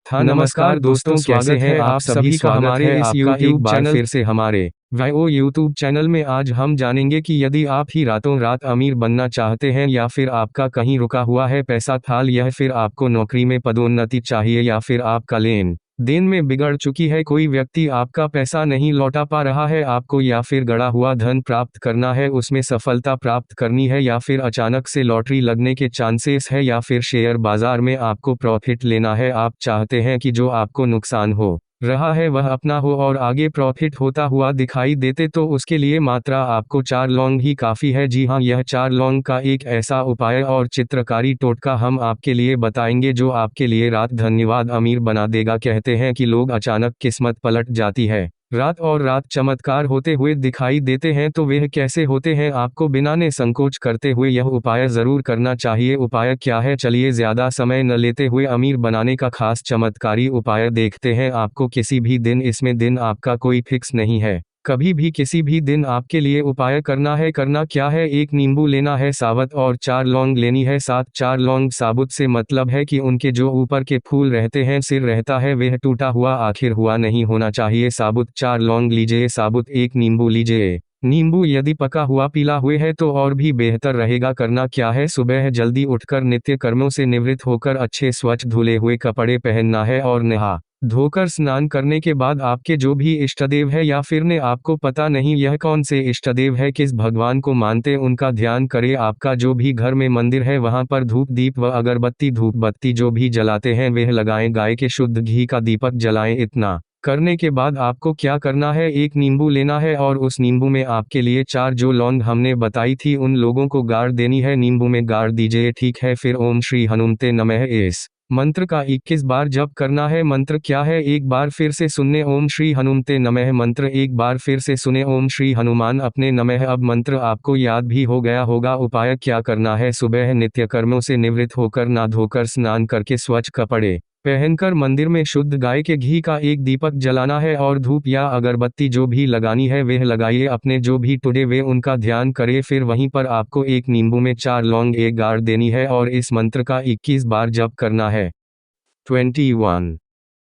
हाँ नमस्कार दोस्तों, कैसे हैं आप सभी का हमारे इस यूट्यूब चैनल फिर से हमारे वाईओ यूट्यूब चैनल में आज हम जानेंगे कि यदि आप ही रातों रात अमीर बनना चाहते हैं या फिर आपका कहीं रुका हुआ है पैसा थाल या फिर आपको नौकरी में पदोन्नति चाहिए या फिर आपका लेन देन में बिगड़ चुकी है, कोई व्यक्ति आपका पैसा नहीं लौटा पा रहा है आपको, या फिर गड़ा हुआ धन प्राप्त करना है, उसमें सफलता प्राप्त करनी है, या फिर अचानक से लॉटरी लगने के चांसेस है, या फिर शेयर बाजार में आपको प्रॉफिट लेना है, आप चाहते हैं कि जो आपको नुकसान हो रहा है वह अपना हो और आगे प्रॉफिट होता हुआ दिखाई देते, तो उसके लिए मात्रा आपको 4 लौंग ही काफ़ी है। जी हाँ, यह 4 लौंग का एक ऐसा उपाय और चित्रकारी टोटका हम आपके लिए बताएंगे जो आपके लिए रात धन्यवाद अमीर बना देगा। कहते हैं कि लोग अचानक किस्मत पलट जाती है, रात और रात चमत्कार होते हुए दिखाई देते हैं, तो वह कैसे होते हैं आपको बिना ने संकोच करते हुए यह उपाय ज़रूर करना चाहिए। उपाय क्या है, चलिए ज़्यादा समय न लेते हुए अमीर बनाने का खास चमत्कारी उपाय देखते हैं। आपको किसी भी दिन, इसमें दिन आपका कोई फिक्स नहीं है, कभी भी किसी भी दिन आपके लिए उपाय करना है। करना क्या है, एक नींबू लेना है साबुत और 4 लौंग लेनी है साथ। 4 लौंग साबुत से मतलब है कि उनके जो ऊपर के फूल रहते हैं, सिर रहता है, वह टूटा हुआ आखिर हुआ नहीं होना चाहिए। साबुत 4 लौंग लीजिए, साबुत एक नींबू लीजिए। नींबू यदि पका हुआ पीला हुए है तो और भी बेहतर रहेगा। करना क्या है, सुबह जल्दी उठकर नित्य कर्मों से निवृत्त होकर अच्छे स्वच्छ धुले हुए कपड़े पहनना है और नहा धोकर स्नान करने के बाद आपके जो भी इष्टदेव है या फिर ने आपको पता नहीं यह कौन से इष्टदेव है, किस भगवान को मानते, उनका ध्यान करें। आपका जो भी घर में मंदिर है वहां पर धूप दीप व अगरबत्ती धूप बत्ती जो भी जलाते हैं वह लगाएं, गाय के शुद्ध घी का दीपक जलाएं। इतना करने के बाद आपको क्या करना है, एक नींबू लेना है और उस नींबू में आपके लिए 4 जो लौंग हमने बताई थी उन लोगों को गाड़ देनी है, नींबू में गाड़ दीजिए, ठीक है। फिर ओम श्री हनुमते नमः इस मंत्र का 21 बार जप करना है। मंत्र क्या है, एक बार फिर से सुनने, ओम श्री हनुमते नमः मंत्र एक बार फिर से सुने, ओम श्री हनुमान अपने नमः। अब मंत्र आपको याद भी हो गया होगा। उपाय क्या करना है, सुबह नित्य कर्मों से निवृत्त होकर ना धोकर स्नान करके स्वच्छ कपड़े पहनकर मंदिर में शुद्ध गाय के घी का एक दीपक जलाना है और धूप या अगरबत्ती जो भी लगानी है वह लगाइए। अपने जो भी टुडे वे उनका ध्यान करे, फिर वहीं पर आपको एक नींबू में 4 लौंग एक गाड़ देनी है और इस मंत्र का 21 बार जप करना है। 21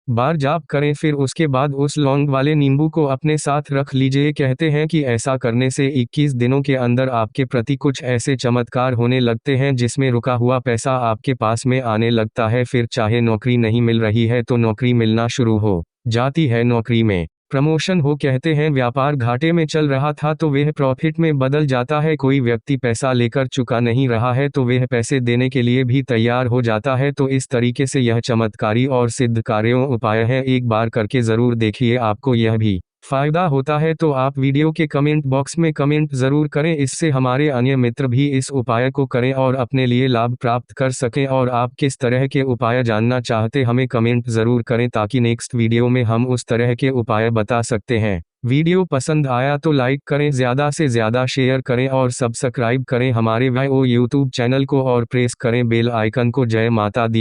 बार जाप करें, फिर उसके बाद उस लौंग वाले नींबू को अपने साथ रख लीजिए। कहते हैं कि ऐसा करने से 21 दिनों के अंदर आपके प्रति कुछ ऐसे चमत्कार होने लगते हैं जिसमें रुका हुआ पैसा आपके पास में आने लगता है। फिर चाहे नौकरी नहीं मिल रही है तो नौकरी मिलना शुरू हो जाती है, नौकरी में प्रमोशन हो। कहते हैं व्यापार घाटे में चल रहा था तो वह प्रॉफिट में बदल जाता है, कोई व्यक्ति पैसा लेकर चुका नहीं रहा है तो वह पैसे देने के लिए भी तैयार हो जाता है। तो इस तरीके से यह चमत्कारी और सिद्ध कार्यों उपाय है, एक बार करके ज़रूर देखिए, आपको यह भी फायदा होता है तो आप वीडियो के कमेंट बॉक्स में कमेंट ज़रूर करें, इससे हमारे अन्य मित्र भी इस उपाय को करें और अपने लिए लाभ प्राप्त कर सकें। और आप किस तरह के उपाय जानना चाहते हमें कमेंट ज़रूर करें ताकि नेक्स्ट वीडियो में हम उस तरह के उपाय बता सकते हैं। वीडियो पसंद आया तो लाइक करें, ज़्यादा से ज़्यादा शेयर करें और सब्सक्राइब करें हमारे वाईओ यूट्यूब चैनल को और प्रेस करें बेल आइकन को। जय माता दी।